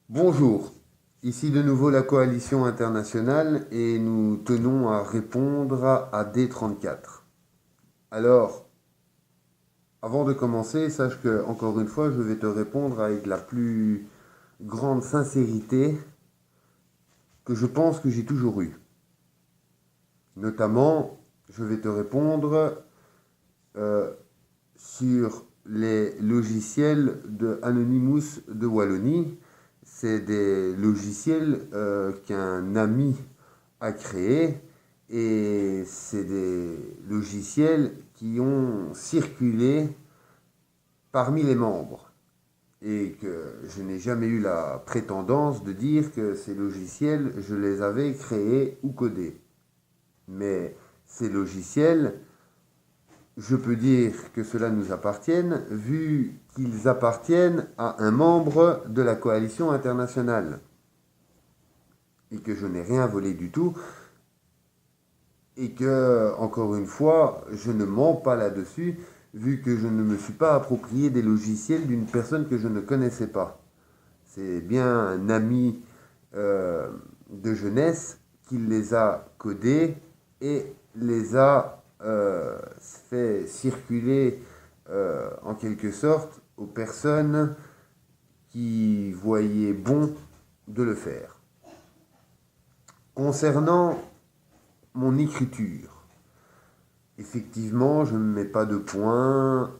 Bonjour, ici de nouveau la coalition internationale et nous tenons à répondre à D34. Alors, avant de commencer, sache que, encore une fois, je vais te répondre avec la plus grande sincérité que je pense que j'ai toujours eue. Notamment, je vais te répondre euh, sur les logiciels de Anonymous de Wallonie. C'est des logiciels qu'un ami a créés et c'est des logiciels qui ont circulé parmi les membres et que je n'ai jamais eu la prétendance de dire que ces logiciels, je les avais créés ou codés. Mais ces logiciels, je peux dire que cela nous appartienne, vu qu'ils appartiennent à un membre de la coalition internationale. Et que je n'ai rien volé du tout. Et que, encore une fois, je ne mens pas là-dessus, vu que je ne me suis pas approprié des logiciels d'une personne que je ne connaissais pas. C'est bien un ami de jeunesse qui les a codés et les a fait circuler en quelque sorte aux personnes qui voyaient bon de le faire. Concernant mon écriture, effectivement, je ne mets pas de points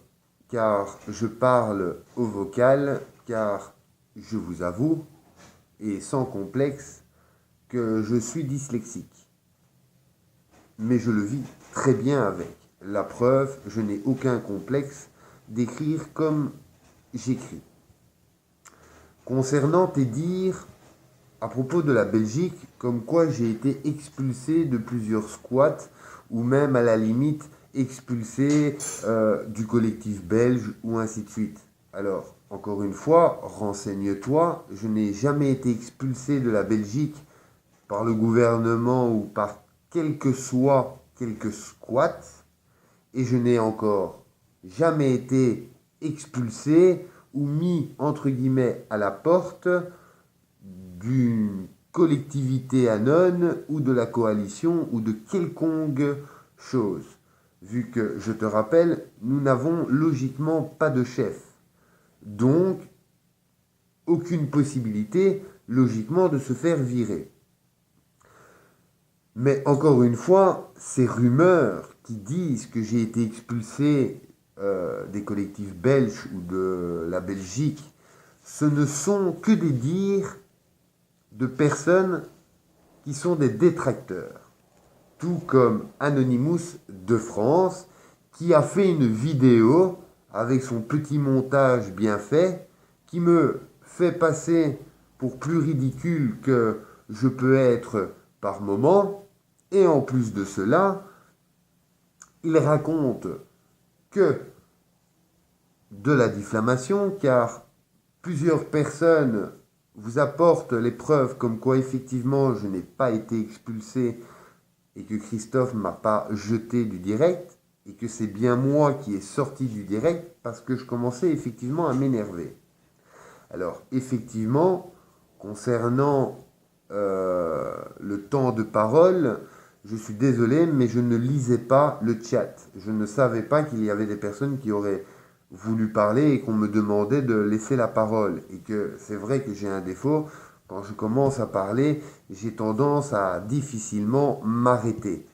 car je parle au vocal, car je vous avoue, et sans complexe, que je suis dyslexique. Mais je le vis très bien avec. La preuve, je n'ai aucun complexe d'écrire comme j'écris. Concernant tes dires à propos de la Belgique, comme quoi j'ai été expulsé de plusieurs squats, ou même à la limite expulsé du collectif belge, ou ainsi de suite. Alors, encore une fois, renseigne-toi, je n'ai jamais été expulsé de la Belgique par le gouvernement ou par quel que soit quelques squats, et je n'ai encore jamais été expulsé ou mis entre guillemets à la porte d'une collectivité anone ou de la coalition ou de quelconque chose. Vu que, je te rappelle, nous n'avons logiquement pas de chef. Donc, aucune possibilité, logiquement, de se faire virer. Mais encore une fois, ces rumeurs qui disent que j'ai été expulsé des collectifs belges ou de la Belgique, ce ne sont que des dires de personnes qui sont des détracteurs. Tout comme Anonymous de France, qui a fait une vidéo avec son petit montage bien fait, qui me fait passer pour plus ridicule que je peux être par moment. Et en plus de cela, il raconte que de la diffamation, car plusieurs personnes vous apportent les preuves comme quoi effectivement je n'ai pas été expulsé et que Christophe ne m'a pas jeté du direct, et que c'est bien moi qui ai sorti du direct parce que je commençais effectivement à m'énerver. Alors effectivement, concernant le temps de parole, je suis désolé, mais je ne lisais pas le chat. Je ne savais pas qu'il y avait des personnes qui auraient voulu parler et qu'on me demandait de laisser la parole. Et que c'est vrai que j'ai un défaut. Quand je commence à parler, j'ai tendance à difficilement m'arrêter.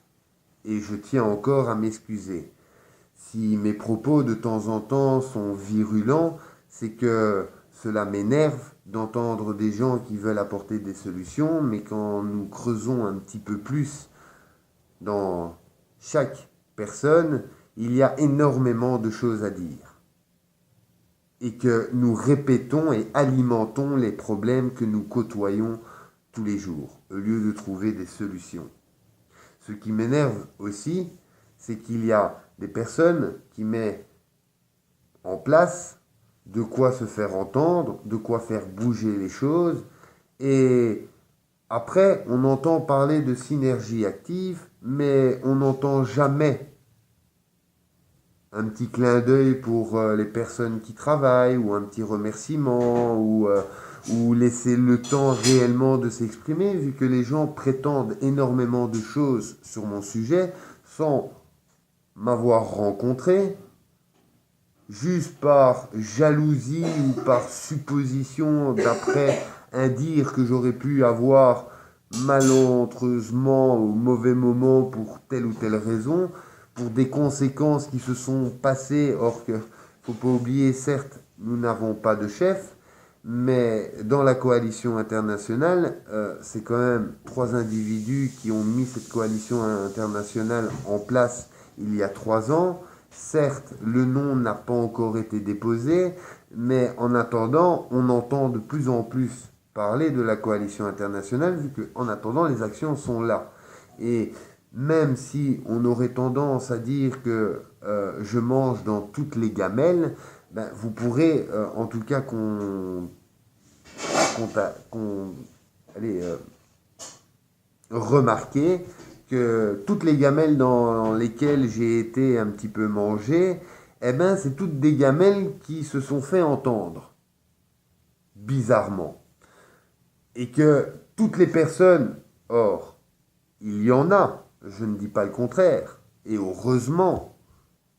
Et je tiens encore à m'excuser. Si mes propos de temps en temps sont virulents, c'est que cela m'énerve d'entendre des gens qui veulent apporter des solutions, mais quand nous creusons un petit peu plus dans chaque personne, il y a énormément de choses à dire. Et que nous répétons et alimentons les problèmes que nous côtoyons tous les jours, au lieu de trouver des solutions. Ce qui m'énerve aussi, c'est qu'il y a des personnes qui mettent en place de quoi se faire entendre, de quoi faire bouger les choses, et après, on entend parler de synergie active, mais on n'entend jamais un petit clin d'œil pour les personnes qui travaillent, ou un petit remerciement, ou laisser le temps réellement de s'exprimer, vu que les gens prétendent énormément de choses sur mon sujet sans m'avoir rencontré, juste par jalousie ou par supposition d'après un dire que j'aurais pu avoir malencontreusement au mauvais moment pour telle ou telle raison, pour des conséquences qui se sont passées, or que faut pas oublier, certes, nous n'avons pas de chef, mais dans la coalition internationale, c'est quand même 3 individus qui ont mis cette coalition internationale en place il y a 3 ans. Certes, le nom n'a pas encore été déposé, mais en attendant, on entend de plus en plus parler de la coalition internationale, vu qu'en attendant, les actions sont là. Et même si on aurait tendance à dire que je mange dans toutes les gamelles, ben, vous pourrez en tout cas remarquer que toutes les gamelles dans lesquelles j'ai été un petit peu mangé, eh ben, c'est toutes des gamelles qui se sont fait entendre, bizarrement. Et que toutes les personnes, or, il y en a, je ne dis pas le contraire, et heureusement,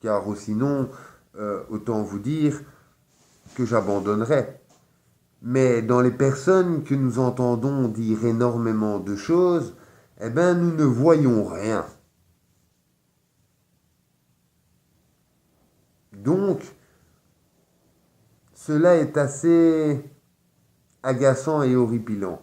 car sinon, autant vous dire que j'abandonnerais. Mais dans les personnes que nous entendons dire énormément de choses, eh ben, nous ne voyons rien. Donc, cela est assez agaçant et horripilant,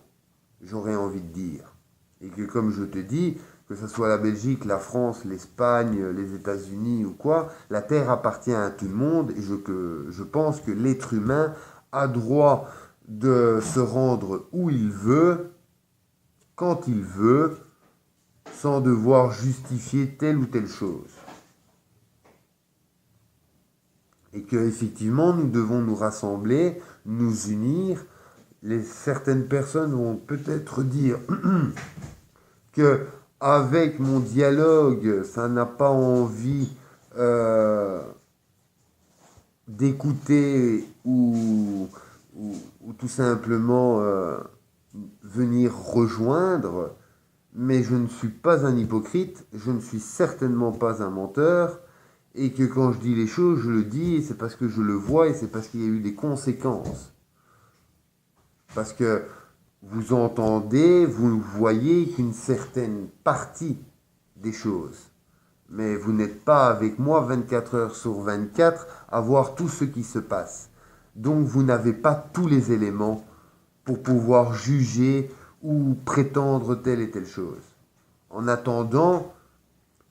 j'aurais envie de dire. Et que, comme je te dis, que ce soit la Belgique, la France, l'Espagne, les États-Unis ou quoi, la Terre appartient à tout le monde, et je pense que l'être humain a droit de se rendre où il veut, quand il veut, sans devoir justifier telle ou telle chose. Et que effectivement, nous devons nous rassembler, nous unir. Certaines personnes vont peut-être dire que avec mon dialogue, ça n'a pas envie d'écouter ou tout simplement venir rejoindre, mais je ne suis pas un hypocrite, je ne suis certainement pas un menteur, et que quand je dis les choses, je le dis, et c'est parce que je le vois, et c'est parce qu'il y a eu des conséquences. Parce que vous entendez, vous voyez qu'une certaine partie des choses, mais vous n'êtes pas avec moi 24 heures sur 24 à voir tout ce qui se passe. Donc vous n'avez pas tous les éléments pour pouvoir juger ou prétendre telle et telle chose. En attendant,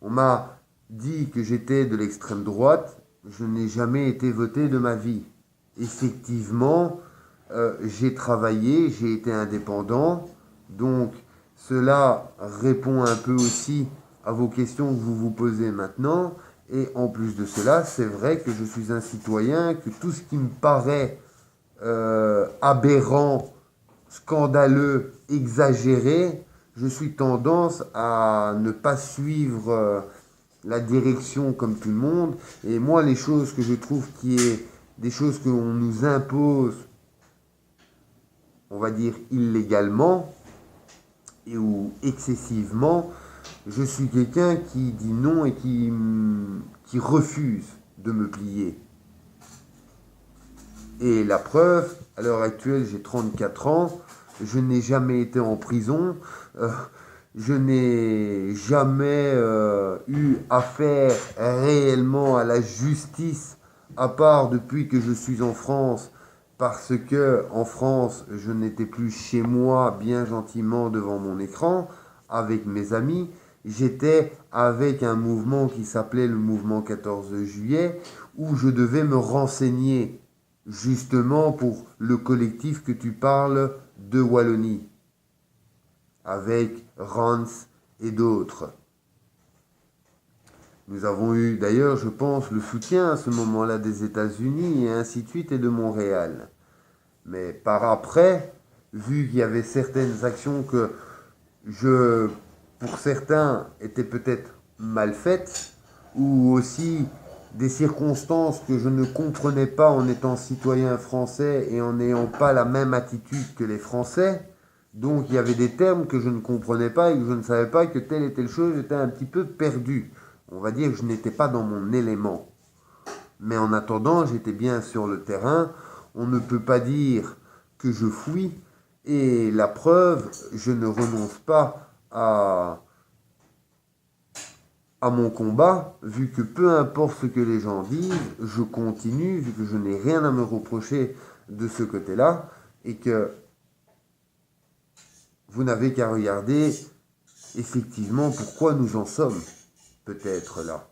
on m'a dit que j'étais de l'extrême droite, je n'ai jamais été voté de ma vie. Effectivement, j'ai travaillé, j'ai été indépendant, donc cela répond un peu aussi à vos questions que vous vous posez maintenant, et en plus de cela, c'est vrai que je suis un citoyen, que tout ce qui me paraît aberrant, scandaleux, exagéré, je suis tendance à ne pas suivre la direction comme tout le monde. Et moi, les choses que je trouve qui est des choses qu'on nous impose, on va dire illégalement ou excessivement, je suis quelqu'un qui dit non et qui refuse de me plier. Et la preuve, à l'heure actuelle, j'ai 34 ans, je n'ai jamais été en prison, je n'ai jamais eu affaire réellement à la justice, à part depuis que je suis en France, parce que en France, je n'étais plus chez moi, bien gentiment devant mon écran, avec mes amis. J'étais avec un mouvement qui s'appelait le mouvement 14 juillet, où je devais me renseigner justement pour le collectif que tu parles de Wallonie, avec Rance et d'autres. Nous avons eu d'ailleurs, je pense, le soutien à ce moment-là des États-Unis et ainsi de suite et de Montréal. Mais par après, vu qu'il y avait certaines actions que pour certains, étaient peut-être mal faites, ou aussi des circonstances que je ne comprenais pas en étant citoyen français et en n'ayant pas la même attitude que les Français. Donc il y avait des termes que je ne comprenais pas et que je ne savais pas que telle et telle chose, j'étais un petit peu perdu. On va dire que je n'étais pas dans mon élément. Mais en attendant, j'étais bien sur le terrain. On ne peut pas dire que je fuis. Et la preuve, je ne renonce pas à mon combat, vu que peu importe ce que les gens disent, je continue, vu que je n'ai rien à me reprocher de ce côté-là, et que vous n'avez qu'à regarder effectivement pourquoi nous en sommes peut-être là.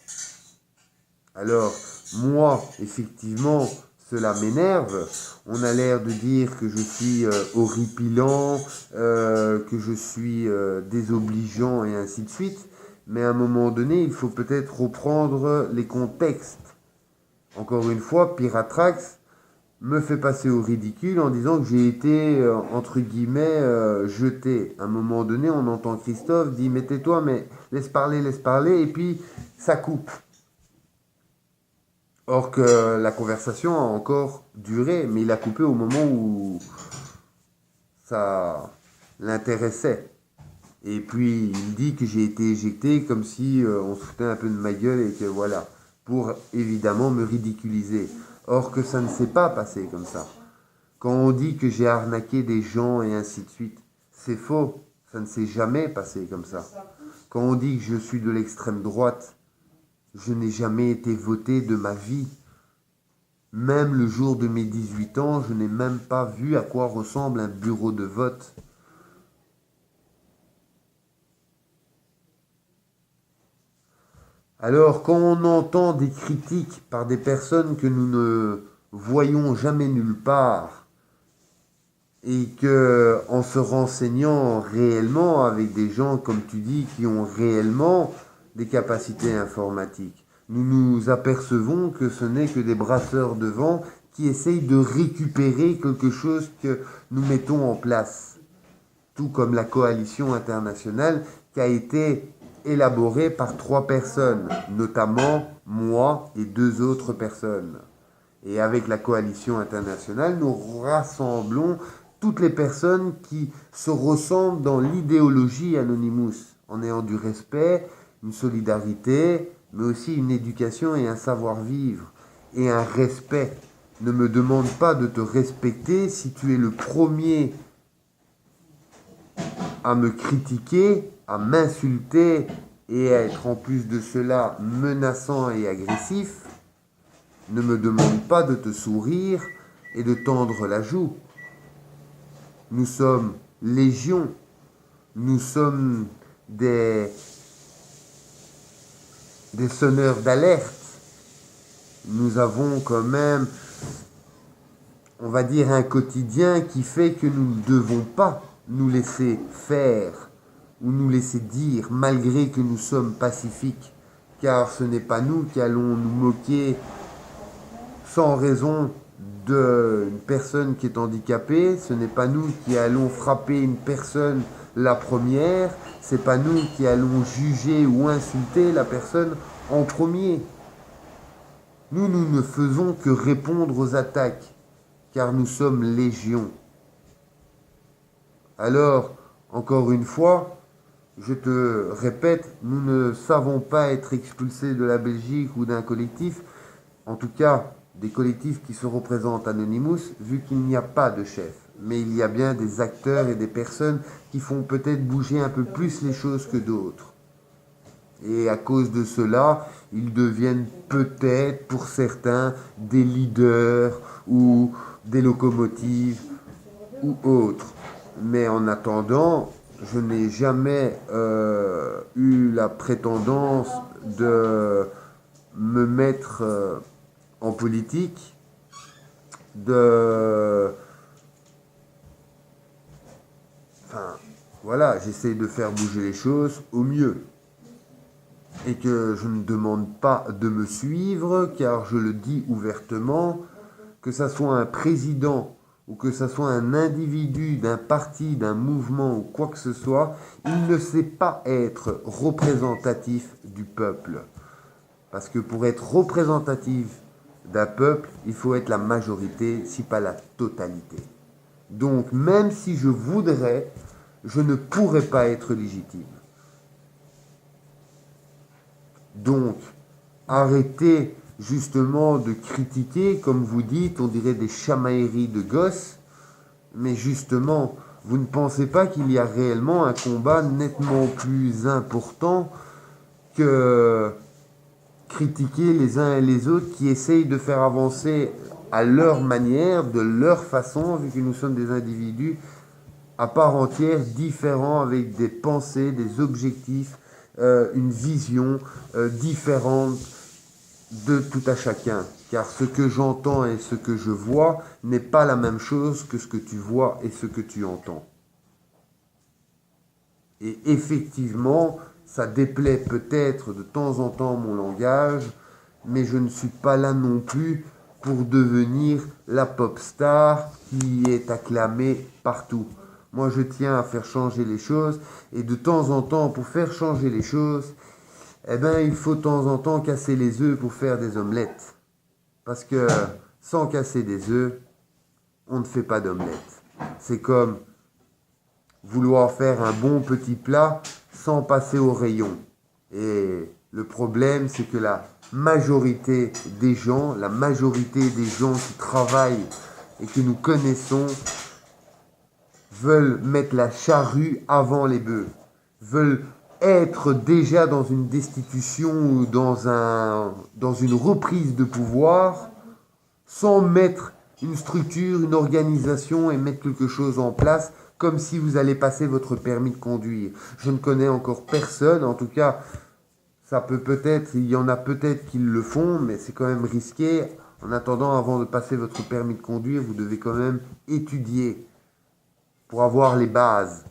Alors, moi, effectivement, cela m'énerve. On a l'air de dire que je suis horripilant, que je suis désobligeant et ainsi de suite. Mais à un moment donné, il faut peut-être reprendre les contextes. Encore une fois, Piratrax me fait passer au ridicule en disant que j'ai été, entre guillemets, jeté. À un moment donné, on entend Christophe dire « mais tais-toi, mais laisse parler », et puis ça coupe. Or que la conversation a encore duré, mais il a coupé au moment où ça l'intéressait. Et puis il dit que j'ai été éjecté comme si on se foutait un peu de ma gueule et que voilà, pour évidemment me ridiculiser. Or que ça ne s'est pas passé comme ça. Quand on dit que j'ai arnaqué des gens et ainsi de suite, c'est faux. Ça ne s'est jamais passé comme ça. Quand on dit que je suis de l'extrême droite, je n'ai jamais été voté de ma vie. Même le jour de mes 18 ans, je n'ai même pas vu à quoi ressemble un bureau de vote. Alors, quand on entend des critiques par des personnes que nous ne voyons jamais nulle part, et que, en se renseignant réellement avec des gens, comme tu dis, qui ont réellement des capacités informatiques, nous nous apercevons que ce n'est que des brasseurs de vent qui essayent de récupérer quelque chose que nous mettons en place. Tout comme la coalition internationale qui a été élaborée par 3 personnes, notamment moi et 2 autres personnes. Et avec la coalition internationale, nous rassemblons toutes les personnes qui se ressemblent dans l'idéologie Anonymous, en ayant du respect, une solidarité, mais aussi une éducation et un savoir-vivre, et un respect. Ne me demande pas de te respecter si tu es le premier à me critiquer, à m'insulter et à être en plus de cela menaçant et agressif. Ne me demande pas de te sourire et de tendre la joue. Nous sommes légion, nous sommes des sonneurs d'alerte. Nous avons quand même, on va dire, un quotidien qui fait que nous ne devons pas nous laisser faire ou nous laisser dire, malgré que nous sommes pacifiques, car ce n'est pas nous qui allons nous moquer sans raison d'une personne qui est handicapée, ce n'est pas nous qui allons frapper une personne la première, c'est pas nous qui allons juger ou insulter la personne en premier. Nous ne faisons que répondre aux attaques, car nous sommes légion. Alors, encore une fois, je te répète, nous ne savons pas être expulsés de la Belgique ou d'un collectif, en tout cas des collectifs qui se représentent Anonymous, vu qu'il n'y a pas de chef. Mais il y a bien des acteurs et des personnes qui font peut-être bouger un peu plus les choses que d'autres. Et à cause de cela, ils deviennent peut-être, pour certains, des leaders ou des locomotives ou autres. Mais en attendant, je n'ai jamais eu la prétendance de me mettre en politique, voilà, j'essaie de faire bouger les choses au mieux. Et que je ne demande pas de me suivre, car je le dis ouvertement, que ça soit un président ou que ça soit un individu d'un parti, d'un mouvement ou quoi que ce soit, il ne sait pas être représentatif du peuple. Parce que pour être représentatif d'un peuple, il faut être la majorité, si pas la totalité. Donc, même si je voudrais, je ne pourrais pas être légitime. Donc, arrêtez justement de critiquer, comme vous dites, on dirait des chamailleries de gosses, mais justement, vous ne pensez pas qu'il y a réellement un combat nettement plus important que critiquer les uns et les autres qui essayent de faire avancer à leur manière, de leur façon, vu que nous sommes des individus à part entière, différents, avec des pensées, des objectifs, une vision différente de tout à chacun. Car ce que j'entends et ce que je vois n'est pas la même chose que ce que tu vois et ce que tu entends. Et effectivement, ça déplaît peut-être de temps en temps mon langage, mais je ne suis pas là non plus pour devenir la pop star qui est acclamée partout. Moi, je tiens à faire changer les choses, et de temps en temps, pour faire changer les choses, eh ben, il faut de temps en temps casser les œufs pour faire des omelettes. Parce que sans casser des œufs, on ne fait pas d'omelette. C'est comme vouloir faire un bon petit plat sans passer au rayon. Et le problème, c'est que la majorité des gens qui travaillent et que nous connaissons, veulent mettre la charrue avant les bœufs, veulent être déjà dans une destitution ou dans une reprise de pouvoir sans mettre une structure, une organisation et mettre quelque chose en place comme si vous allez passer votre permis de conduire. Je ne connais encore personne, en tout cas, il y en a peut-être qui le font, mais c'est quand même risqué. En attendant, avant de passer votre permis de conduire, vous devez quand même étudier pour avoir les bases,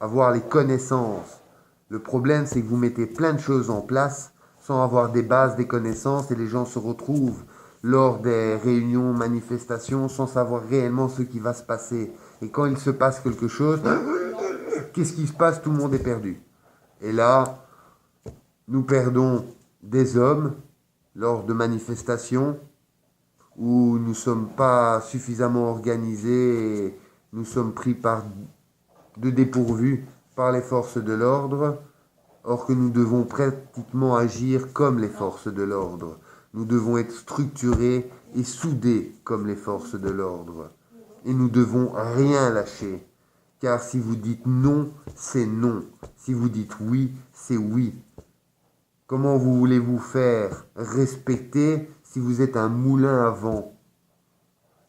avoir les connaissances. Le problème, c'est que vous mettez plein de choses en place sans avoir des bases, des connaissances, et les gens se retrouvent lors des réunions, manifestations, sans savoir réellement ce qui va se passer. Et quand il se passe quelque chose, qu'est-ce qui se passe? Tout le monde est perdu. Et là, nous perdons des hommes lors de manifestations où nous ne sommes pas suffisamment organisés et nous sommes pris de dépourvu par les forces de l'ordre, or que nous devons pratiquement agir comme les forces de l'ordre. Nous devons être structurés et soudés comme les forces de l'ordre. Et nous devons rien lâcher. Car si vous dites non, c'est non. Si vous dites oui, c'est oui. Comment vous voulez-vous faire respecter si vous êtes un moulin à vent?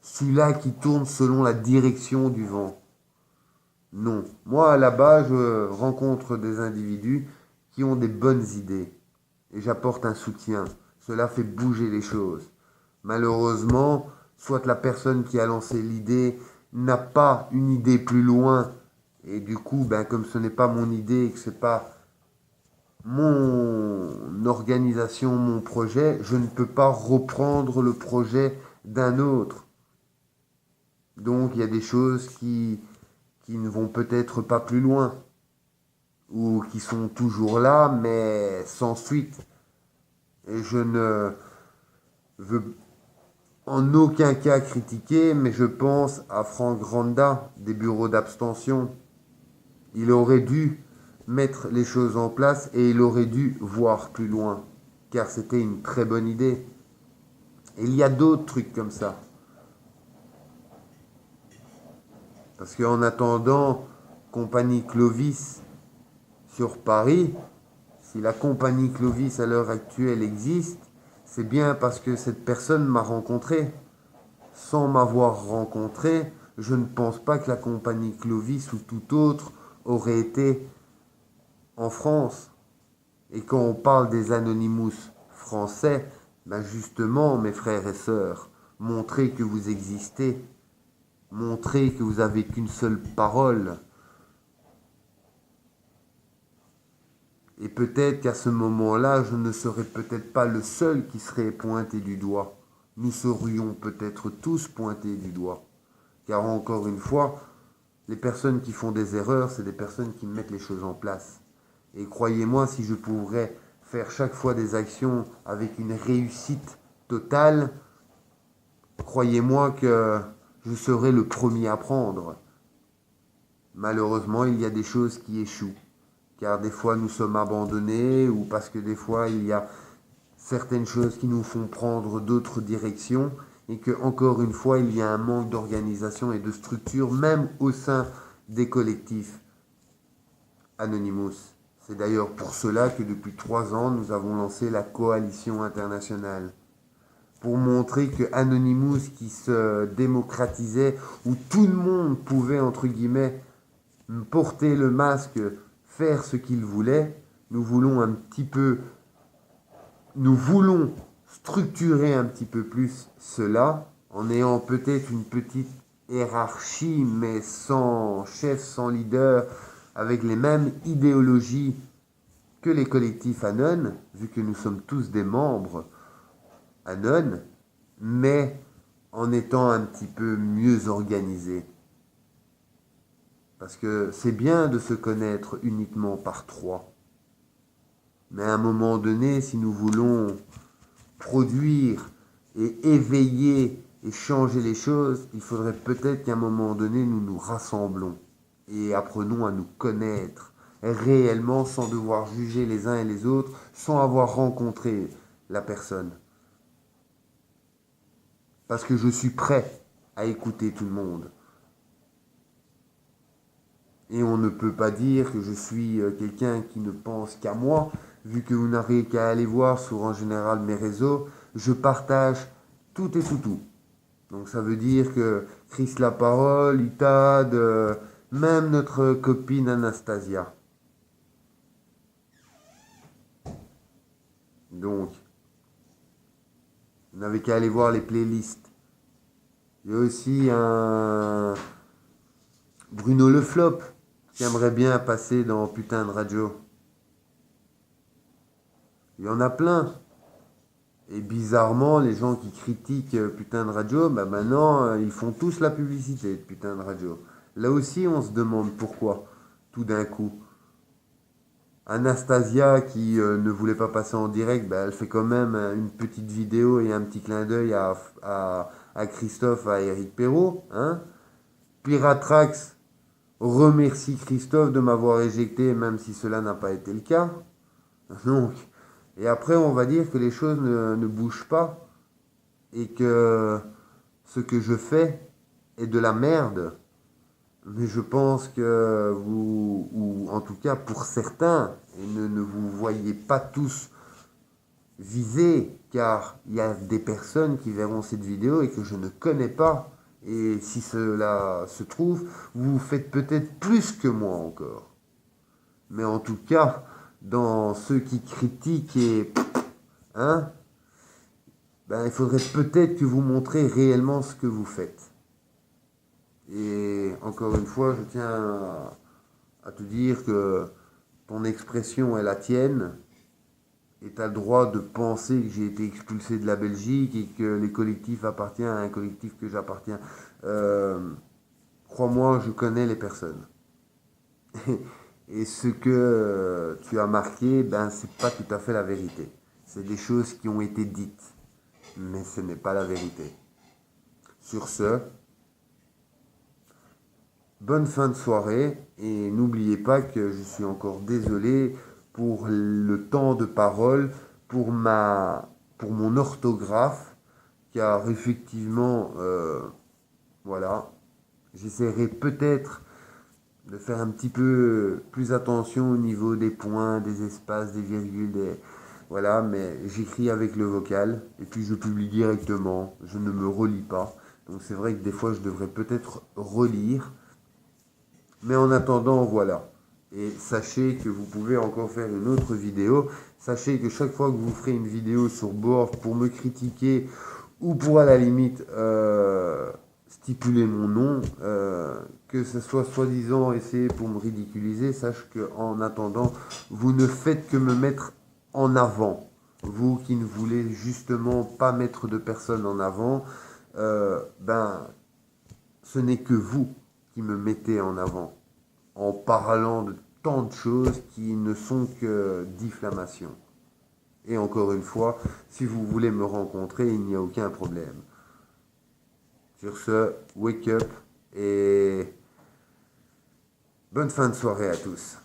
Celui-là qui tourne selon la direction du vent. Non. Moi, là-bas, je rencontre des individus qui ont des bonnes idées. Et j'apporte un soutien. Cela fait bouger les choses. Malheureusement, soit la personne qui a lancé l'idée n'a pas une idée plus loin. Et du coup, comme ce n'est pas mon idée et que ce n'est pas mon organisation, mon projet, je ne peux pas reprendre le projet d'un autre. Donc, il y a des choses qui ne vont peut-être pas plus loin, ou qui sont toujours là, mais sans suite. Et je ne veux en aucun cas critiquer, mais je pense à Franck Randa, des bureaux d'abstention. Il aurait dû mettre les choses en place et il aurait dû voir plus loin, car c'était une très bonne idée. Et il y a d'autres trucs comme ça. Parce qu'en attendant, compagnie Clovis sur Paris, si la compagnie Clovis à l'heure actuelle existe, c'est bien parce que cette personne m'a rencontré. Sans m'avoir rencontré, je ne pense pas que la compagnie Clovis ou tout autre aurait été en France. Et quand on parle des Anonymous français, justement, mes frères et sœurs, montrez que vous existez, montrez que vous n'avez qu'une seule parole. Et peut-être qu'à ce moment-là, je ne serais peut-être pas le seul qui serait pointé du doigt. Nous serions peut-être tous pointés du doigt. Car encore une fois, les personnes qui font des erreurs, c'est des personnes qui mettent les choses en place. Et croyez-moi, si je pourrais faire chaque fois des actions avec une réussite totale, croyez-moi que je serai le premier à prendre. Malheureusement, il y a des choses qui échouent, car des fois nous sommes abandonnés ou parce que des fois il y a certaines choses qui nous font prendre d'autres directions et que, encore une fois, il y a un manque d'organisation et de structure, même au sein des collectifs Anonymous. C'est d'ailleurs pour cela que depuis 3 ans, nous avons lancé la coalition internationale. Pour montrer que Anonymous, qui se démocratisait, où tout le monde pouvait, entre guillemets, porter le masque, faire ce qu'il voulait, nous voulons structurer un petit peu plus cela, en ayant peut-être une petite hiérarchie, mais sans chef, sans leader, avec les mêmes idéologies que les collectifs Anon, vu que nous sommes tous des membres Anon, mais en étant un petit peu mieux organisés. Parce que c'est bien de se connaître uniquement par 3. Mais à un moment donné, si nous voulons produire et éveiller et changer les choses, il faudrait peut-être qu'à un moment donné, nous nous rassemblons et apprenons à nous connaître réellement sans devoir juger les uns et les autres, sans avoir rencontré la personne. Parce que je suis prêt à écouter tout le monde. Et on ne peut pas dire que je suis quelqu'un qui ne pense qu'à moi, vu que vous n'avez qu'à aller voir sur en général mes réseaux, je partage tout et tout. Donc ça veut dire que Chris Laparole, Itad, même notre copine Anastasia. Donc, vous n'avez qu'à aller voir les playlists. Il y a aussi un Bruno Le Flop qui aimerait bien passer dans Putain de Radio. Il y en a plein. Et bizarrement, les gens qui critiquent Putain de Radio, maintenant, ils font tous la publicité de Putain de Radio. Là aussi, on se demande pourquoi, tout d'un coup. Anastasia, qui ne voulait pas passer en direct, elle fait quand même une petite vidéo et un petit clin d'œil à Christophe, à Eric Perrault. Hein. Piratrax remercie Christophe de m'avoir éjecté, même si cela n'a pas été le cas. Donc, et après, on va dire que les choses ne bougent pas et que ce que je fais est de la merde. Mais je pense que vous, ou en tout cas pour certains, et ne vous voyez pas tous visés, car il y a des personnes qui verront cette vidéo et que je ne connais pas. Et si cela se trouve, vous faites peut-être plus que moi encore. Mais en tout cas, dans ceux qui critiquent il faudrait peut-être que vous montrez réellement ce que vous faites. Et encore une fois, je tiens à te dire que ton expression est la tienne et tu as le droit de penser que j'ai été expulsé de la Belgique et que les collectifs appartiennent à un collectif que j'appartiens. Crois-moi, je connais les personnes. Et ce que tu as marqué, c'est pas tout à fait la vérité. C'est des choses qui ont été dites, mais ce n'est pas la vérité. Sur ce, bonne fin de soirée et n'oubliez pas que je suis encore désolé pour le temps de parole, pour mon orthographe, car effectivement, j'essaierai peut-être de faire un petit peu plus attention au niveau des points, des espaces, des virgules, mais j'écris avec le vocal et puis je publie directement, je ne me relis pas. Donc c'est vrai que des fois je devrais peut-être relire. Mais en attendant, voilà. Et sachez que vous pouvez encore faire une autre vidéo. Sachez que chaque fois que vous ferez une vidéo sur Board pour me critiquer ou pour à la limite stipuler mon nom, que ce soit soi-disant essayer pour me ridiculiser, sache qu'en attendant, vous ne faites que me mettre en avant. Vous qui ne voulez justement pas mettre de personne en avant, ce n'est que vous qui me mettez en avant, en parlant de tant de choses qui ne sont que diffamation. Et encore une fois, si vous voulez me rencontrer, il n'y a aucun problème. Sur ce, wake up et bonne fin de soirée à tous.